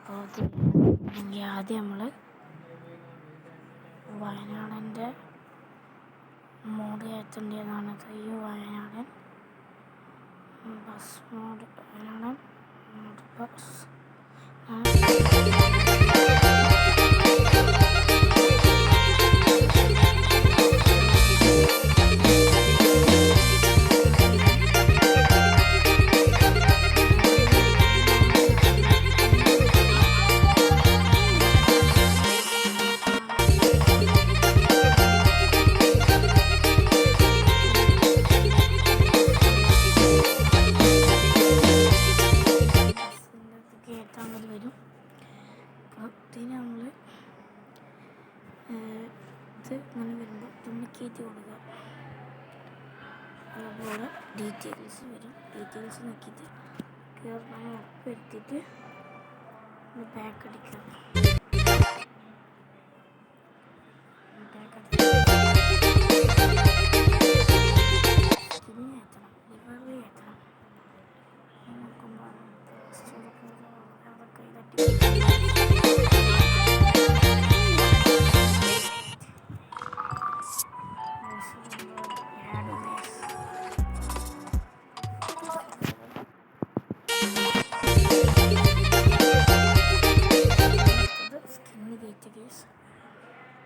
പ്രവർത്തിക്കുന്നത്. ആദ്യം നമ്മൾ വയനാടൻ്റെ മോഡ് കയറ്റേണ്ടതാണ്. ഈ വയനാടൻ ബസ് മോഡ്, വയനാടൻ മോഡ് ബസ് വരും. അപ്പോൾ നമ്മൾ ഇത് ഇങ്ങനെ വരുമ്പോൾ തുമ്മിക്കയറ്റി കൊടുക്കുക. അതുപോലെ ഡീറ്റെയിൽസ് വരും. ഡീറ്റെയിൽസ് നോക്കിയിട്ട് നമ്മൾ ഉറപ്പെടുത്തിയിട്ട് ബാക്ക് അടിക്കുക.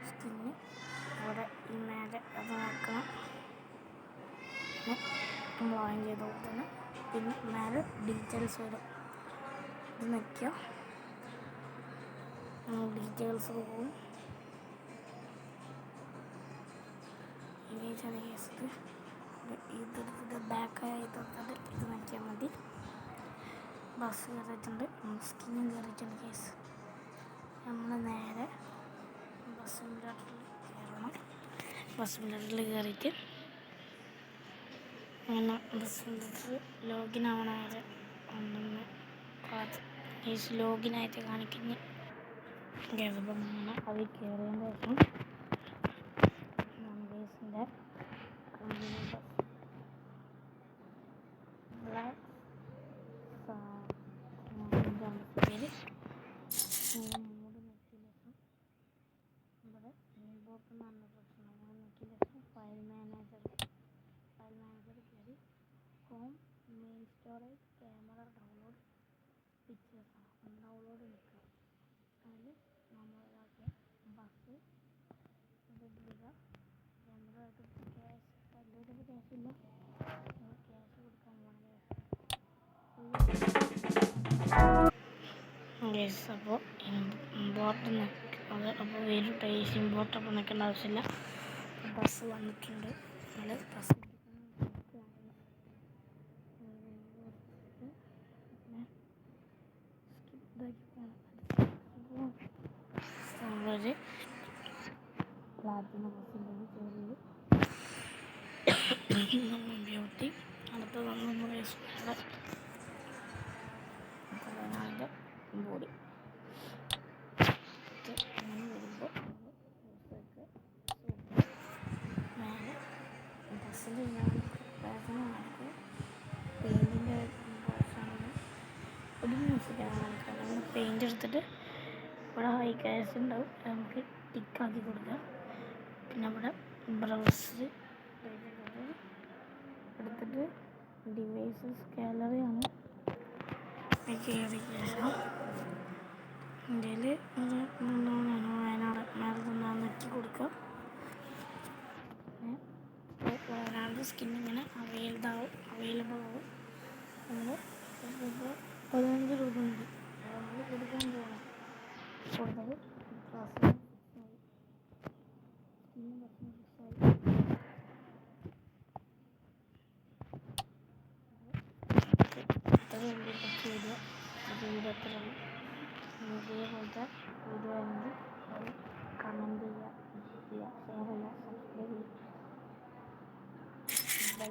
സ്കിന്ന് ഇവിടെ ഈ മേലെ അത് നോക്കണം. നമ്മൾ ഓൺ ചെയ്ത് കൊടുത്തന്നെ പിന്നെ മേലെ ഡീറ്റെയിൽസ് വരും. ഇത് നോക്കിയാൽ ഡീറ്റെയിൽസ് പോകും. ഇമേജാണ് കേസ്. ഇതെടുത്തിട്ട് ബാക്കായി തൊട്ടിട്ട് ഇത് നോക്കിയാൽ മതി. ബസ് കയറിയിട്ടുണ്ട്, സ്കിന്നും കയറിയിട്ടുണ്ട് കേസ്. നമ്മൾ നേരെ ബസ് മിററിൽ കയറണം. ബസ് മിററിൽ കയറിയിട്ട് അങ്ങനെ ബസ് മിററിൽ ലോഗിൻ ആവണ വരെ ഒന്നൊന്ന് കേസ് ലോഗിനായിട്ട് കാണിക്കുന്ന കേസപ്പം അങ്ങനെ അതിൽ കയറിയതിൻ്റെ ശേഷം കേസിൻ്റെ പേര് ഇവിടെ ഇൻബോട്ട് എന്ന് പറഞ്ഞ പ്രശ്നം അങ്ങനെ നോക്കിയ ശേഷം ഫയൽ മാനേജർ കയറി home main storage camera download പിക്ചേഴ്സാണ് ഡൗൺലോഡ് നിൽക്കുക. അതിൽ നമ്മളിതാക്കിയ ബസ് ഇടുക. ക്യാമറ ക്യാഷ് കല്ലൂരിൽ ക്യാഷില്ല, ക്യാഷ് കൊടുക്കാൻ പോകണം. യെസ്, അപ്പോൾ ഇമ്പോർട്ട് അത് അപ്പോൾ വരും ടൈസ് ഇമ്പോർട്ട് അപ്പോൾ നിൽക്കേണ്ട ആവശ്യമില്ല. ബസ് വന്നിട്ടുണ്ട്. നമ്മൾ ബസ് നമ്മളൊരു പ്ലാറ്റിനം ബസ്സിൻ്റെ ചെറിയ ബ്യൂട്ടി അടുത്ത് നമ്മൾ അതിൻ്റെ ബോഡി അങ്ങനെ വരുമ്പോൾ മേലെ ബസ്സിൻ്റെ നമുക്ക് പെയിൻറ്റിൻ്റെ ഒരു മ്യൂസിക്കാണ് നമുക്ക്. നമ്മൾ പെയിൻ്റ് എടുത്തിട്ട് ഇവിടെ ഹൈ ക്യാഷ് ഉണ്ടാവും, നമുക്ക് ടിക്കാക്കി കൊടുക്കുക. പിന്നെ ഇവിടെ ബ്രൗസ് എടുത്തിട്ട് ഡിവൈസസ് ഗാലറിയാണ് കയറിയ ശേഷം ഇന്ത്യയിൽ വയനാട് മേലെ തന്നെ നെക്കി കൊടുക്കുക. പിന്നെ വയനാട് സ്കിൻ ഇങ്ങനെ അവൈലബിൾ ആവും. നമ്മൾ 15 രൂപ ഉണ്ട് നമ്മൾ കൊടുക്കാൻ പോകണം. കൊടുത്തത് സ്കിന്ന് ഫിക്സായി. ഇത്രയുള്ളൂ കുറച്ച് വീഡിയോ. വീഡിയോ എത്രയുള്ളൂ ഇതേപോലത്തെ വീഡിയോ ആണെങ്കിൽ അത് കമൻറ്റ് ചെയ്യുക, ഷെയർ ചെയ്യുക, സബ്സ്ക്രൈബ് ചെയ്യുക. ബൈ.